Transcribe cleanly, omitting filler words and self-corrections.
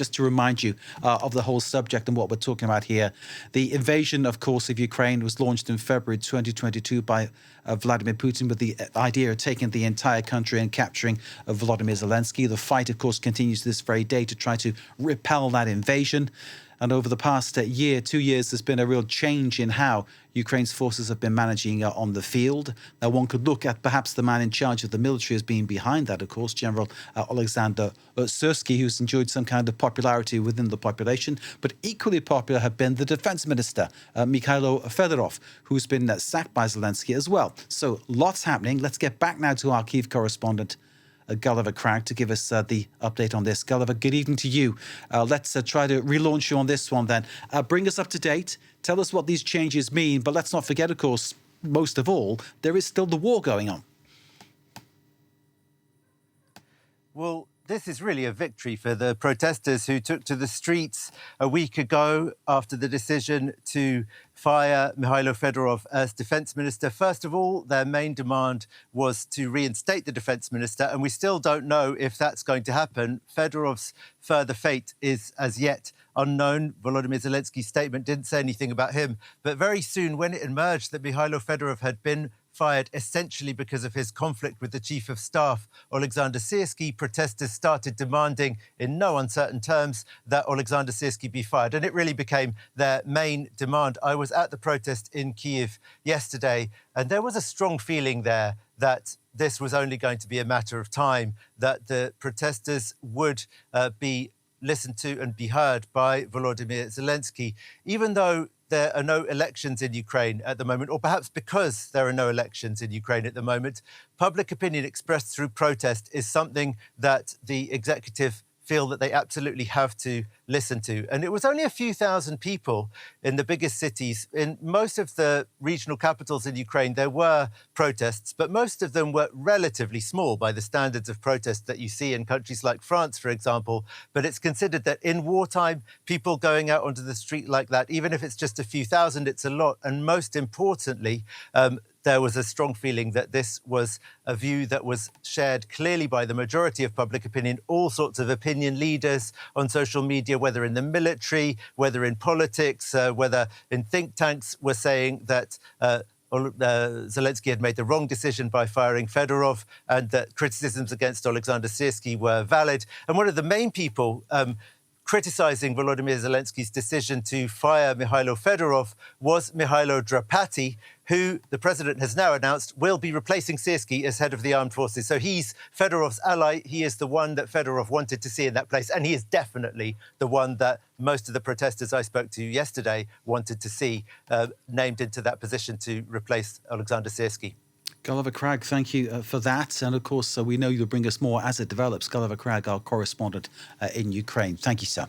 just to remind you of the whole subject and what we're talking about here. The invasion, of course, of Ukraine was launched in February 2022 by Vladimir Putin with the idea of taking the entire country and capturing Volodymyr Zelensky. The fight, of course, continues to this very day to try to repel that invasion. And over the past year, 2 years, there's been a real change in how Ukraine's forces have been managing on the field. Now, one could look at perhaps the man in charge of the military as being behind that, of course, General Alexander Syrsky, who's enjoyed some kind of popularity within the population. But equally popular have been the defense minister, Mikhailo Fedorov, who's been sacked by Zelensky as well. So lots happening. Let's get back now to our Kyiv correspondent, Gulliver Cragg, to give us the update on this. Gulliver, good evening to you. Let's try to relaunch you on this one then. Bring us up to date. Tell us what these changes mean. But let's not forget, of course, most of all, there is still the war going on. Well, this is really a victory for the protesters who took to the streets a week ago after the decision to fire Mikhailo Fedorov as defence minister. First of all, their main demand was to reinstate the defence minister, and we still don't know if that's going to happen. Fedorov's further fate is as yet unknown. Volodymyr Zelensky's statement didn't say anything about him, but very soon when it emerged that Mikhailo Fedorov had been fired essentially because of his conflict with the Chief of Staff, Alexander Syrsky, protesters started demanding in no uncertain terms that Alexander Syrsky be fired. And it really became their main demand. I was at the protest in Kyiv yesterday, and there was a strong feeling there that this was only going to be a matter of time, that the protesters would be listened to and be heard by Volodymyr Zelensky, even though there are no elections in Ukraine at the moment, or perhaps because there are no elections in Ukraine at the moment. Public opinion expressed through protest is something that the executive feel that they absolutely have to listen to. And it was only a few thousand people in the biggest cities. In most of the regional capitals in Ukraine, there were protests, but most of them were relatively small by the standards of protest that you see in countries like France, for example. But it's considered that in wartime, people going out onto the street like that, even if it's just a few thousand, it's a lot. And most importantly, there was a strong feeling that this was a view that was shared clearly by the majority of public opinion. All sorts of opinion leaders on social media, whether in the military, whether in politics, whether in think tanks, were saying that Zelensky had made the wrong decision by firing Fedorov and that criticisms against Alexander Syrsky were valid. And one of the main people criticizing Volodymyr Zelensky's decision to fire Mikhailo Fedorov was Mihailo Drapati, who the president has now announced will be replacing Syrsky as head of the armed forces. So he's Fedorov's ally. He is the one that Fedorov wanted to see in that place. And he is definitely the one that most of the protesters I spoke to yesterday wanted to see named into that position to replace Alexander Syrsky. Gulliver Cragg, thank you for that. And of course, we know you'll bring us more as it develops. Gulliver Cragg, our correspondent in Ukraine. Thank you, sir.